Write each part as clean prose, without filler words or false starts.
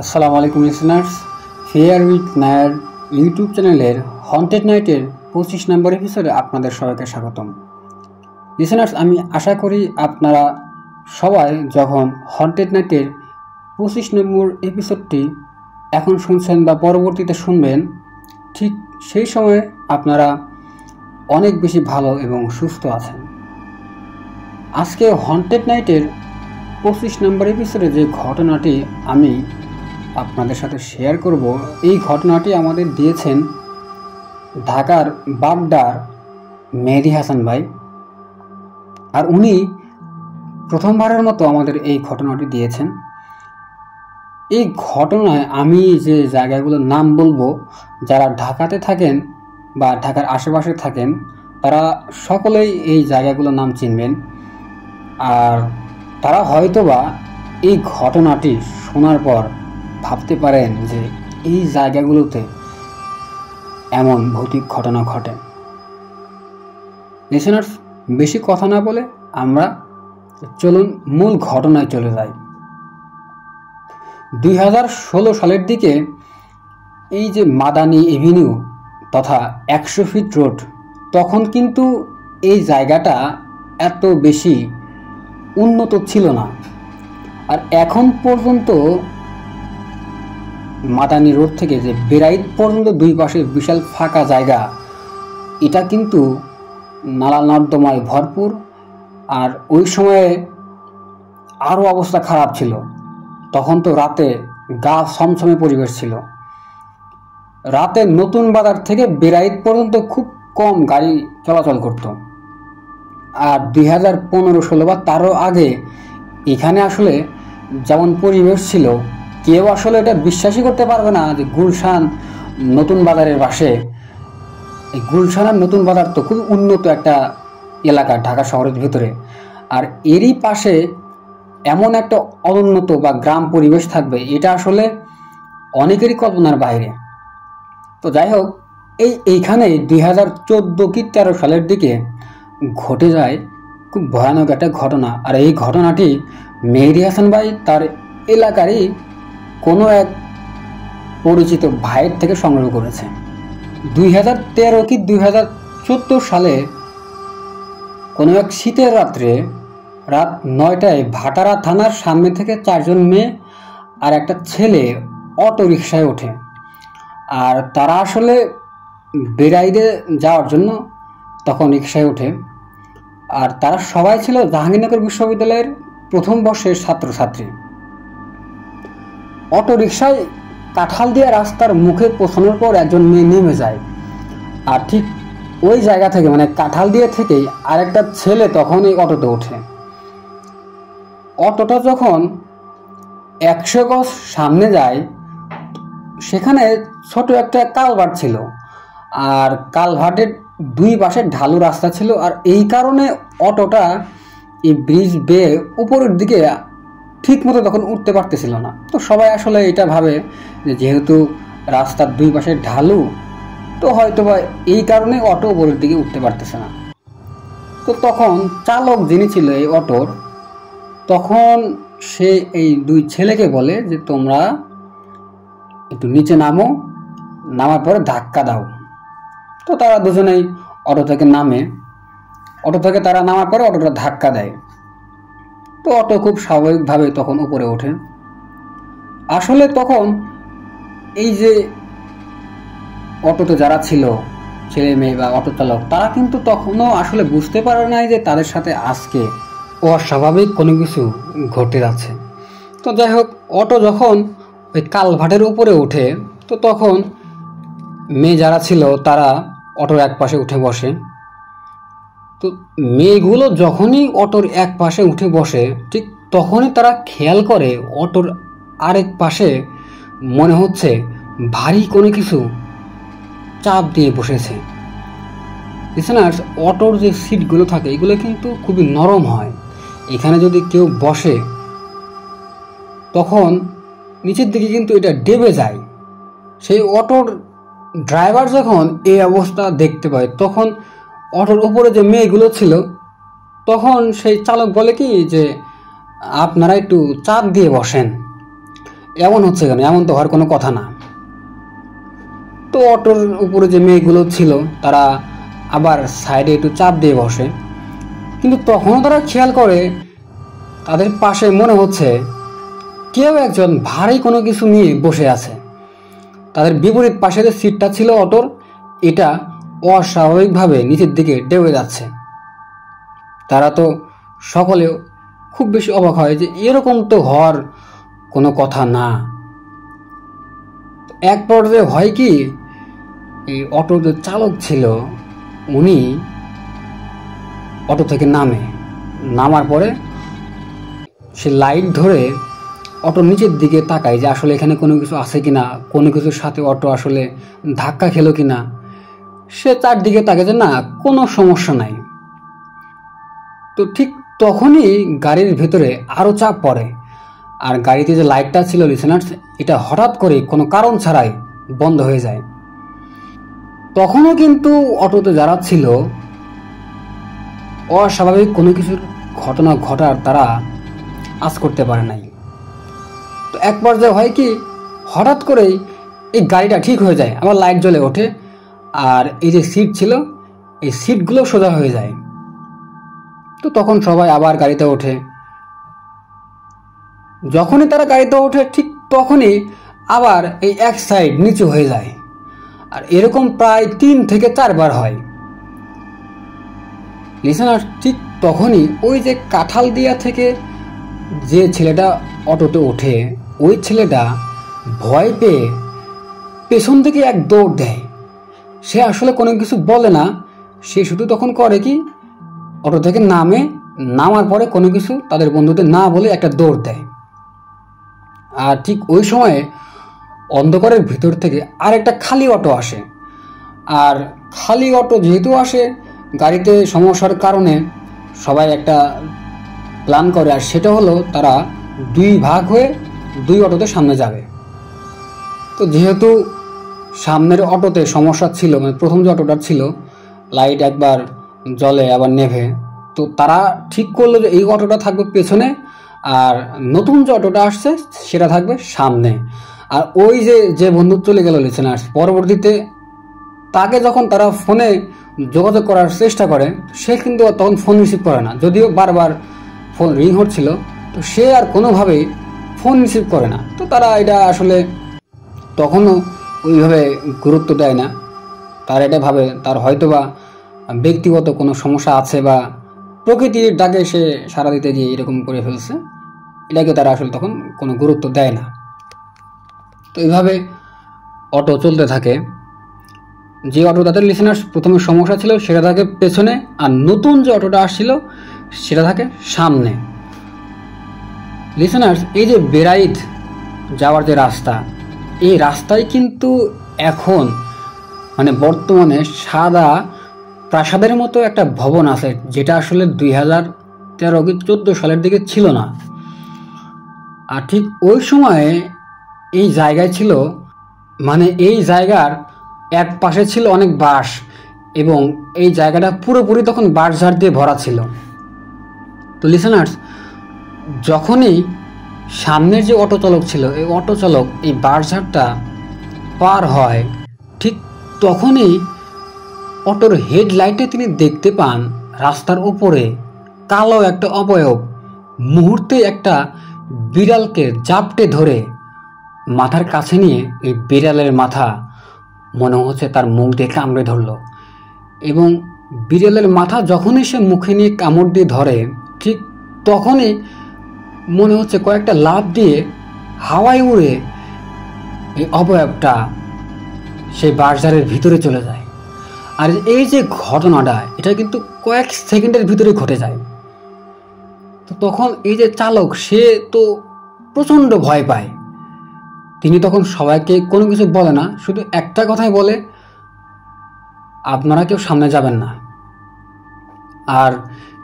আসসালামু আলাইকুম listeners, fair with Nair YouTube চ্যানেলের হন্টেড নাইটের 25 নম্বর এপিসোডে আপনাদের সবাইকে স্বাগতম। লিসেনার্স, আমি আশা করি আপনারা সবাই যখন হন্টেড নাইটের 25 নম্বর এপিসোডটি এখন শুনছেন বা পরবর্তীতে শুনবেন, ঠিক সেই সময় আপনারা অনেক বেশি ভালো এবং সুস্থ আছেন। আজকে হন্টেড নাইটের 25 নম্বর এপিসোডে যে ঘটনাটি আমি আপনাদের সাথে শেয়ার করব, এই ঘটনাটি আমাদের দিয়েছেন ঢাকার বাগদার মেহেদী হাসান ভাই। আর উনি প্রথমবারের মতো আমাদের এই ঘটনাটি দিয়েছেন। এই ঘটনায় আমি যে জায়গাগুলোর নাম বলবো, যারা ঢাকাতে থাকেন বা ঢাকার আশেপাশে থাকেন তারা সকলেই এই জায়গাগুলোর নাম চিনবেন। আর তারা হয়তোবা এই ঘটনাটি শোনার পর ভাবতে পারেন যে এই জায়গাগুলোতে এমন ভৌতিক ঘটনা ঘটে। লিসেনার্স, বেশি কথা না বলে আমরা চলুন মূল ঘটনায় চলে যাই। 2016 সালের দিকে এই যে মাদানী এভিনিউ তথা 100 ফিট রোড, তখন কিন্তু এই জায়গাটা এত বেশি উন্নত ছিল না। আর এখন পর্যন্ত মাদানী রোড থেকে যে বেরাইদ পর্যন্ত দুই পাশে বিশাল ফাঁকা জায়গা, এটা কিন্তু নালা নর্দমায় ভরপুর। আর ওই সময়ে আরও অবস্থা খারাপ ছিল। তখন তো রাতে গা ছমছমে পরিবেশ ছিল। রাতে নতুন বাজার থেকে বেরাইদ পর্যন্ত খুব কম গাড়ি চলাচল করত। আর 2015-16 বা তারও আগে এখানে আসলে যেমন পরিবেশ ছিল, কেউ আসলে এটা বিশ্বাসই করতে পারবে না যে গুলশান নতুন বাজারের পাশে, এই গুলশানের নতুন বাজার তো খুব উন্নত একটা এলাকা ঢাকা শহরের ভিতরে, আর এরই পাশে এমন একটা অনুন্নত বা গ্রাম পরিবেশ থাকবে, এটা আসলে অনেকেরই কল্পনার বাইরে। তো যাই হোক, এইখানে 2014 কি 13 সালের দিকে ঘটে যায় খুব ভয়ানক একটা ঘটনা। আর এই ঘটনাটি মেহেদী হাসান ভাই তার এলাকারই কোনো এক পরিচিত ভাইয়ের থেকে সংগ্রহ করেছে। 2013 কি 2014 সালে কোনো এক শীতের রাত্রে রাত 9টায় ভাটারা থানার সামনে থেকে 4 জন মেয়ে আর একটা ছেলে অটো রিকশায় ওঠে। আর তারা আসলে বেরাইদে যাওয়ার জন্য তখন রিকশায় ওঠে। আর তারা সবাই ছিল জাহাঙ্গীরনগর বিশ্ববিদ্যালয়ের প্রথম বর্ষের ছাত্রছাত্রী। অটো রিকশায় কাঁঠাল দিয়া রাস্তার মুখে পৌঁছানোর পর একজন মেয়ে নেমে যায়। আর ঠিক ওই জায়গা থেকে, মানে কাঁঠাল দিয়ে থেকেই আরেকটা ছেলে তখন এই অটোতে ওঠে। অটোটা যখন 100 গজ সামনে যায়, সেখানে ছোট একটা কালভার্ট ছিল। আর কালভার্টের দুই পাশে ঢালু রাস্তা ছিল। আর এই কারণে অটোটা এই ব্রিজ বেয়ে উপরের দিকে ঠিক মতো তখন উঠতে পারতেছিল না। তো সবাই আসলে এটা ভাবে যে যেহেতু রাস্তার দুই পাশে ঢালু, তো হয়তো বা এই কারণে অটো উপরের দিকে উঠতে পারতেছে না। তো তখন চালক যিনি ছিল এই অটোর, তখন সে এই দুই ছেলেকে বলে যে তোমরা একটু নিচে নামো, নামার পরে ধাক্কা দাও। তো তারা দুজনেই অটো থেকে নামে। অটো থেকে তারা নামার পরে অটোটা ধাক্কা দেয়। তো অটো খুব স্বাভাবিকভাবে তখন উপরে ওঠে। আসলে তখন এই যে অটোতে যারা ছিল, ছেলে মেয়ে বা অটো চালক, তারা কিন্তু তখনও আসলে বুঝতে পারে নাই যে তাদের সাথে আজকে অস্বাভাবিক কোনো কিছু ঘটে যাচ্ছে। তো যাই হোক, অটো যখন ওই কালভার্টের উপরে ওঠে, তো তখন মেয়ে যারা ছিল তারা অটোর এক পাশে উঠে বসে। তো মেয়েগুলো যখনই অটোর এক পাশে উঠে বসে, ঠিক তখনই তারা খেয়াল করে অটোর আরেক পাশে মনে হচ্ছে ভারী কোনো কিছু চাপ দিয়ে বসেছে। লিসেনার্স, অটোর যে সিটগুলো থাকে এগুলো কিন্তু খুবই নরম হয়। এখানে যদি কেউ বসে তখন নিচের দিকে কিন্তু এটা ডেবে যায়। সেই অটোর ড্রাইভার যখন এই অবস্থা দেখতে পায়, তখন অটোর উপরে যে মেয়েগুলো ছিল, তখন সেই চালক বলে কি যে আপনারা একটু চাপ দিয়ে বসেন। এমন হচ্ছে কেন, এমন তো হওয়ার কোনো কথা না। তো অটোর উপরে যে মেয়েগুলো ছিল তারা আবার সাইডে একটু চাপ দিয়ে বসে, কিন্তু তখনও তারা খেয়াল করে তাদের পাশে মনে হচ্ছে কেউ একজন ভারী কোনো কিছু নিয়ে বসে আছে। তাদের বিপরীত পাশে যে সিটটা ছিল অটোর, এটা অস্বাভাবিকভাবে নিচের দিকে ডেবে যাচ্ছে। তারা তো সকলেও খুব বেশি অবাক হয় যে এরকম তো হওয়ার কোনো কথা না। এক পর্যায়ে হয় কি, এই অটোর যে চালক ছিল উনি অটো থেকে নামার পরে সে লাইট ধরে অটোর নিচের দিকে তাকায় যে আসলে এখানে কোনো কিছু আছে কিনা, কোনো কিছুর সাথে অটো আসলে ধাক্কা খেলো কিনা। সে চারদিকে তাকায় যে না, কোনো সমস্যা নাই। তো ঠিক তখনই গাড়ির ভেতরে আরও চাপ পড়ে, আর গাড়িতে যে লাইটটা ছিল লিসেনার্স, এটা হঠাৎ করে কোনো কারণ ছাড়াই বন্ধ হয়ে যায়। তখনও কিন্তু অটোতে যারা ছিল অস্বাভাবিক কোনো কিছুর ঘটনা ঘটার তারা আজ করতে পারে নাই। তো এক পর্যায়ে হয় কি, হঠাৎ করেই এই গাড়িটা ঠিক হয়ে যায়, আবার লাইট জ্বলে ওঠে, আর এই যে সিট ছিল এই সিটগুলো সোজা হয়ে যায়। তো তখন সবাই আবার গাড়িতে ওঠে। যখনই তারা গাড়িতে ওঠে ঠিক তখনই আবার এই এক সাইড নিচু হয়ে যায়, আর এরকম প্রায় 3 থেকে 4 বার হয়। লিসেনার, ঠিক তখনই ওই যে কাঁঠাল দিয়া থেকে যে ছেলেটা অটোতে ওঠে, ওই ছেলেটা ভয় পেয়ে পেছন থেকে এক দৌড় দেয়। সে আসলে কোনো কিছু বলে না, সে শুধু তখন করে কি, অটো থেকে নামার পরে কোনো কিছু তাদের বন্ধুদের না বলে একটা দৌড় দেয়। আর ঠিক ওই সময়ে অন্ধকারের ভিতর থেকে আরেকটা খালি অটো আসে। আর খালি অটো যেহেতু আসে, গাড়িতে সমস্যার কারণে সবাই একটা প্ল্যান করে, আর সেটা হলো তারা 2 ভাগ হয়ে 2 অটোতে সামনে যাবে। তো যেহেতু সামনের অটোতে সমস্যা ছিল, মানে প্রথম যে অটোটা ছিল লাইট একবার জ্বলে আবার নেভে, তো তারা ঠিক করলো যে এই অটোটা থাকবে পেছনে আর নতুন যে অটোটা আসছে সেটা থাকবে সামনে। আর ওই যে বন্ধু চলে গেল লিসেনার্স, পরবর্তীতে তাকে যখন তারা ফোনে যোগাযোগ করার চেষ্টা করে, সে কিন্তু তখন ফোন রিসিভ করে না, যদিও বারবার ফোন রিং হচ্ছিল, তো সে আর কোনোভাবেই ফোন রিসিভ করে না। তো তারা এটা আসলে তখনও ওইভাবে গুরুত্ব দেয় না। তার এটা ভাবে তার হয়তোবা ব্যক্তিগত কোনো সমস্যা আছে বা প্রকৃতির ডাকে সে সাড়া দিতে গিয়ে এরকম করে ফেলছে, এটাকে তারা আসলে তখন কোনো গুরুত্ব দেয় না। তো এইভাবে অটো চলতে থাকে। যে অটো তাদের লিসেনার্স প্রথমে সমস্যা ছিল সেটা থাকে পেছনে, আর নতুন যে অটোটা আসছিল সেটা থাকে সামনে। লিসেনার্স, এই যে বেড়াইত যাওয়ার যে রাস্তা, এই রাস্তায় কিন্তু এখন মানে বর্তমানে সাদা প্রাসাদের মতো একটা ভবন আছে, যেটা আসলে 2013 কি 14 সালের দিকে ছিল না। আর ঠিক ওই সময়ে এই জায়গায় ছিল, মানে এই জায়গার এক পাশে ছিল অনেক বাঁশ, এবং এই জায়গাটা পুরোপুরি তখন বাঁশঝাড় দিয়ে ভরা ছিল। তো লিসেনার্স, যখনই সামনের যে অটো চালক ছিল, এই অটো চালক এই বাঁশঝাড়টা পার হয়, ঠিক তখনই অটোর হেডলাইটে তিনি দেখতে পান রাস্তার উপরে কালো একটা অবয়ব মুহূর্তে একটা বিড়ালকে জাপটে ধরে মাথার কাছে নিয়ে এই বিড়ালের মাথা মনে হচ্ছে তার মুখ দিয়ে কামড়ে ধরল। এবং বিড়ালের মাথা যখনই সে মুখে নিয়ে কামড় দিয়ে ধরে, ঠিক তখনই মনে হচ্ছে কয়েকটা লাফ দিয়ে হাওয়ায় উড়ে এই অবয়বটা সেই বাঁশঝাড়ের ভিতরে চলে যায়। আর এই যে ঘটনাটা, এটা কিন্তু কয়েক সেকেন্ডের ভিতরে ঘটে যায়। তো তখন এই যে চালক, সে তো প্রচণ্ড ভয় পায়। তিনি তখন সবাইকে কোনো কিছু বলে না, শুধু একটা কথাই বলে, আপনারা কেউ সামনে যাবেন না। আর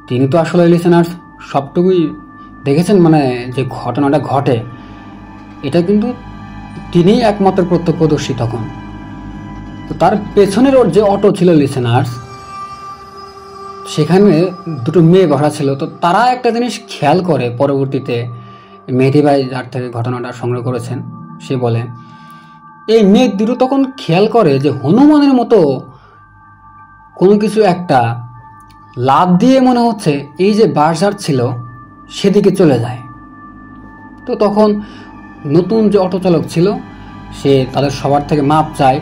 তিনি তো আসলে লিসেনার্স সবটুকুই দেখেছেন, মানে যে ঘটনাটা ঘটে এটা কিন্তু তিনিই একমাত্র প্রত্যক্ষদর্শী তখন। তো তার পেছনের ওর যে অটো ছিল লিসেনার্স, সেখানে 2 মেয়ে বসা ছিল। তো তারা একটা জিনিস খেয়াল করে পরবর্তীতে, মেহেদী ভাই যার থেকে ঘটনাটা সংগ্রহ করেছেন সে বলে, এই মেয়ে দুটো তখন খেয়াল করে যে হনুমানের মতো কোনো কিছু একটা লাফ দিয়ে মনে হচ্ছে এই যে বাসঝাড় ছিল সেদিকে চলে যায়। তো তখন নতুন যে অটো চালক ছিল সে তাদের সবার থেকে মাপ চায়।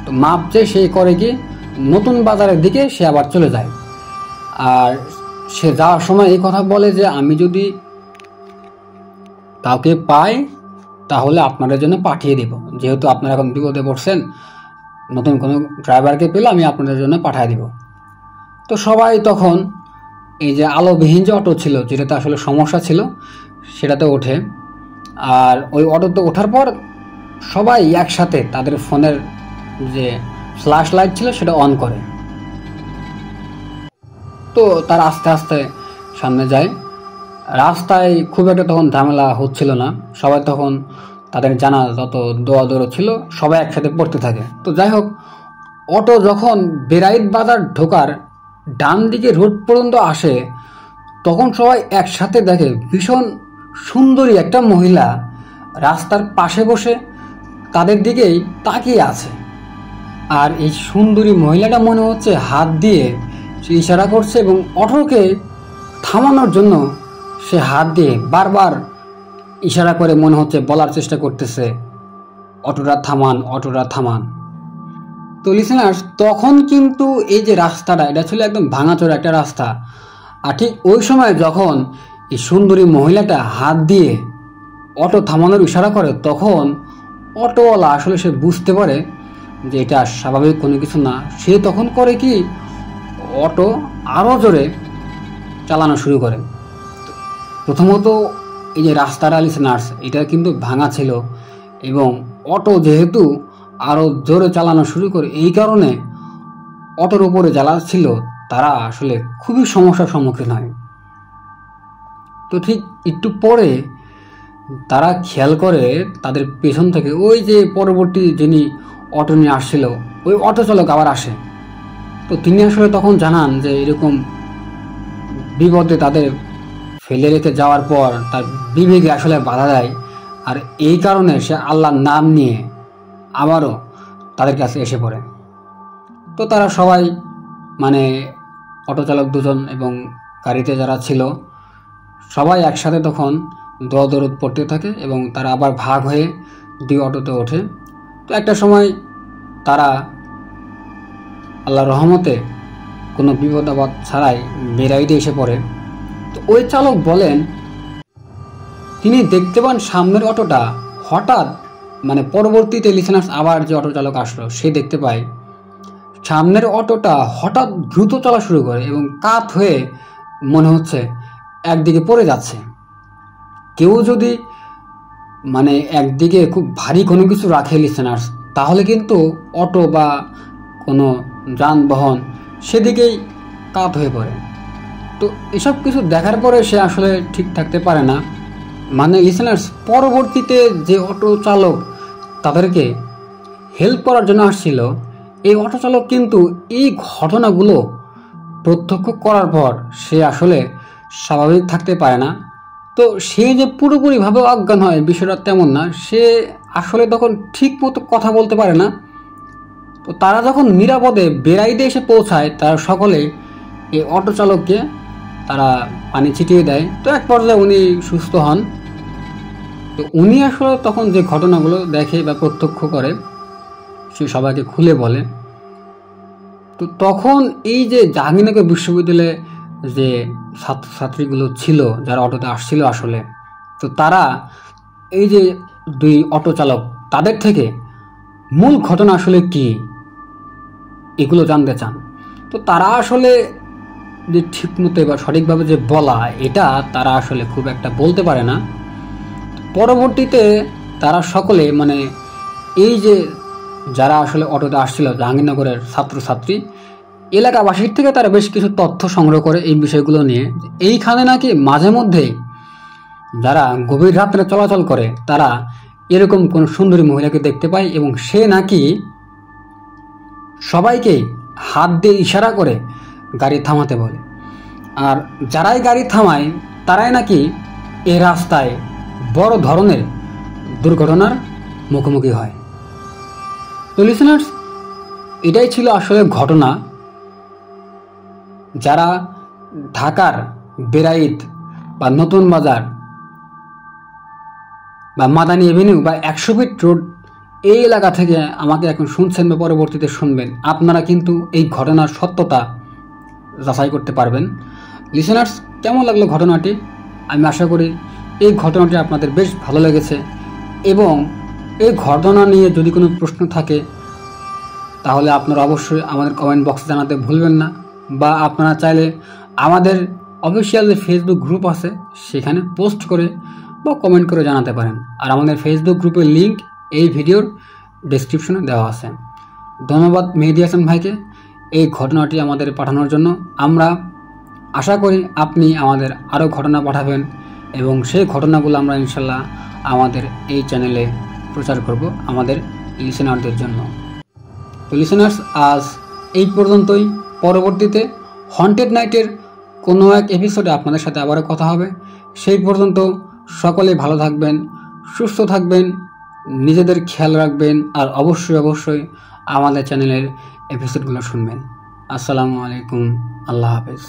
তো মাপ চেয়ে সে করে কি নতুন বাজারের দিকে সে আবার চলে যায়। আর সে যাওয়ার সময় এই কথা বলে যে আমি যদি কাউকে পাই তাহলে আপনাদের জন্য পাঠিয়ে দেব, যেহেতু আপনারা এখন বিপদে পড়ছেন, নতুন কোনো ড্রাইভারকে পেলে আমি আপনাদের জন্য পাঠিয়ে দিব। তো সবাই তখন এই যে আলোবিহীন যে অটো ছিল যেটাতে আসলে সমস্যা ছিল সেটাতে ওঠে। আর ওই অটোতে ওঠার পর সবাই একসাথে তাদের ফোনের যে ফ্ল্যাশ লাইট ছিল সেটা অন করে। তো তারা আস্তে আস্তে সামনে যায়। রাস্তায় খুব একটা তখন ঝামেলা হচ্ছিল না, সবাই তখন তাদের জানা যত দৌড় ছিল সবাই একসাথে পড়তে থাকে। তো যাই হোক, অটো যখন বেরাইত বাজার ঢোকার ডান দিকে রোড পর্যন্ত আসে তখন সবাই একসাথে দেখে ভীষণ সুন্দরী একটা মহিলা রাস্তার পাশে বসে তাদের দিকেই তাকিয়ে আছে। আর এই সুন্দরী মহিলাটা মনে হচ্ছে হাত দিয়ে সে ইশারা করছে এবং অটোকে থামানোর জন্য সে হাত দিয়ে বারবার ইশারা করে মনে হচ্ছে বলার চেষ্টা করতেছে, অটোটা থামান, অটোটা থামান। তো লিসেনার্স, তখন কিন্তু এই যে রাস্তাটা এটা ছিল একদম ভাঙাচোরা একটা রাস্তা। আর ঠিক ওই সময় যখন এই সুন্দরী মহিলাটা হাত দিয়ে অটো থামানোর ইশারা করে তখন অটোওয়ালা আসলে সে বুঝতে পারে যে এটা স্বাভাবিক কোনো কিছু না। সে তখন করে কি অটো আরও জোরে চালানো শুরু করে। প্রথমত এই যে রাস্তাটা লিসেনার্স এটা কিন্তু ভাঙা ছিল এবং অটো যেহেতু আরও জোরে চালানো শুরু করে এই কারণে অটোর উপরে যারা ছিল তারা আসলে খুবই সমস্যার সম্মুখীন হয়। তো ঠিক একটু পরে তারা খেয়াল করে তাদের পেছন থেকে ওই যে পরবর্তী যিনি অটো নিয়ে আসছিল ওই অটো চালক আবার আসে। তো তিনি আসলে তখন জানান যে এরকম বিপদে তাদের ফেলে রেখে যাওয়ার পর তার বিবেকে আসলে বাধা দেয়। আর এই কারণে সে আল্লাহর নাম নিয়ে আবারও তাদের কাছে এসে পড়ে। তো তারা সবাই মানে অটো চালক দুজন এবং গাড়িতে যারা ছিল সবাই একসাথে তখন দৌড় পড়তে থাকে এবং তারা আবার ভাগ হয়ে দুই অটোতে ওঠে। তো একটা সময় তারা আল্লাহর রহমতে কোনো বিপদ আপদ ছাড়াই বেরাইতে এসে পড়ে। তো ওই চালক বলেন তিনি দেখতে পান সামনের অটোটা হঠাৎ মানে পরবর্তীতে লিসেনার্স আবার যে অটো চালক আসলো সে দেখতে পায় সামনের অটোটা হঠাৎ দ্রুত চলা শুরু করে এবং কাত হয়ে মনে হচ্ছে একদিকে পড়ে যাচ্ছে। কেউ যদি মানে একদিকে খুব ভারী কোনো কিছু রাখে লিসেনার্স তাহলে কিন্তু অটো বা কোনো যানবাহন সেদিকেই কাত হয়ে পড়ে। তো এসব কিছু দেখার পরে সে আসলে ঠিক থাকতে পারে না। মানে লিসেনার্স পরবর্তীতে যে অটো চালক তাদেরকে হেল্প করার জন্য আসছিল এই অটো চালক কিন্তু এই ঘটনাগুলো প্রত্যক্ষ করার পর সে আসলে স্বাভাবিক থাকতে পারে না। তো সে যে পুরোপুরিভাবে অজ্ঞান হয় বিষয়টা তেমন না, সে আসলে তখন ঠিক মতো কথা বলতে পারে না। তো তারা যখন নিরাপদে বেরাইতে এসে পৌঁছায় তারা সকলে এই অটো চালককে তারা পানি ছিটিয়ে দেয়। তো এক পর্যায়ে উনি সুস্থ হন। তো উনি আসলে তখন যে ঘটনাগুলো দেখে বা প্রত্যক্ষ করে সে সবাইকে খুলে বলে। তো তখন এই যে জাহাঙ্গীরনগর বিশ্ববিদ্যালয়ে যে ছাত্রছাত্রীগুলো ছিল যারা অটোতে আসছিল আসলে তো তারা এই যে দুই অটো চালক তাদের থেকে মূল ঘটনা আসলে কি এগুলো জানতে চান। তো তারা আসলে যে ঠিকমতো বা সঠিকভাবে যে বলা এটা তারা আসলে খুব একটা বলতে পারে না। পরবর্তীতে তারা সকলে মানে এই যে যারা আসলে অটোতে আসছিল জাহাঙ্গীরনগরের ছাত্রছাত্রী এলাকাবাসীর থেকে তারা বেশ কিছু তথ্য সংগ্রহ করে এই বিষয়গুলো নিয়ে। এইখানে নাকি মাঝে মধ্যে যারা গভীর রাত্রে চলাচল করে তারা এরকম কোন সুন্দরী মহিলাকে দেখতে পায় এবং সে নাকি সবাইকে হাত দিয়ে ইশারা করে গাড়ি থামাতে বলে। আর যারাই গাড়ি থামায় তারাই নাকি এই রাস্তায় বড় ধরনের দুর্ঘটনার মুখোমুখি হয়। তো লিসেনার্স, এটাই ছিল আসলে ঘটনা। যারা ঢাকার বেড়াইত বা নতুন বাজার বা মাদানী এভিনিউ বা 100 ফিট রোড এই এলাকা থেকে আমাকে এখন শুনছেন বা পরবর্তীতে শুনবেন, আপনারা কিন্তু এই ঘটনার সত্যতা যাচাই করতে পারবেন। লিসেনার্স, কেমন লাগলো ঘটনাটি? আমি আশা করি এই ঘটনাটি আপনাদের বেশ ভালো লেগেছে, এবং এই ঘটনা নিয়ে যদি কোনো প্রশ্ন থাকে তাহলে আপনারা অবশ্যই আমাদের কমেন্ট বক্সে জানাতে ভুলবেন না, বা আপনারা চাইলে আমাদের অফিসিয়াল যে ফেসবুক গ্রুপ আছে সেখানে পোস্ট করে বা কমেন্ট করে জানাতে পারেন। আর আমাদের ফেসবুক গ্রুপের লিঙ্ক এই ভিডিওর ডেসক্রিপশনে দেওয়া আছে। ধন্যবাদ মেহেদী হাসান ভাইকে এই ঘটনাটি আমাদের পাঠানোর জন্য। আমরা আশা করি আপনি আমাদের আরও ঘটনা পাঠাবেন, এবং সেই ঘটনাগুলো আমরা ইনশাল্লাহ আমাদের এই চ্যানেলে প্রচার করব আমাদের লিসেনারদের জন্য। তো লিসেনার্স, আজ এই পর্যন্তই। পরবর্তীতে হন্টেড নাইটের কোনো এক এপিসোডে আপনাদের সাথে আবারও কথা হবে। সেই পর্যন্ত সকলে ভালো থাকবেন, সুস্থ থাকবেন, নিজেদের খেয়াল রাখবেন, আর অবশ্যই আমাদের চ্যানেলের এপিসোডগুলো শুনবেন। আসসালামু আলাইকুম, আল্লাহ হাফেজ।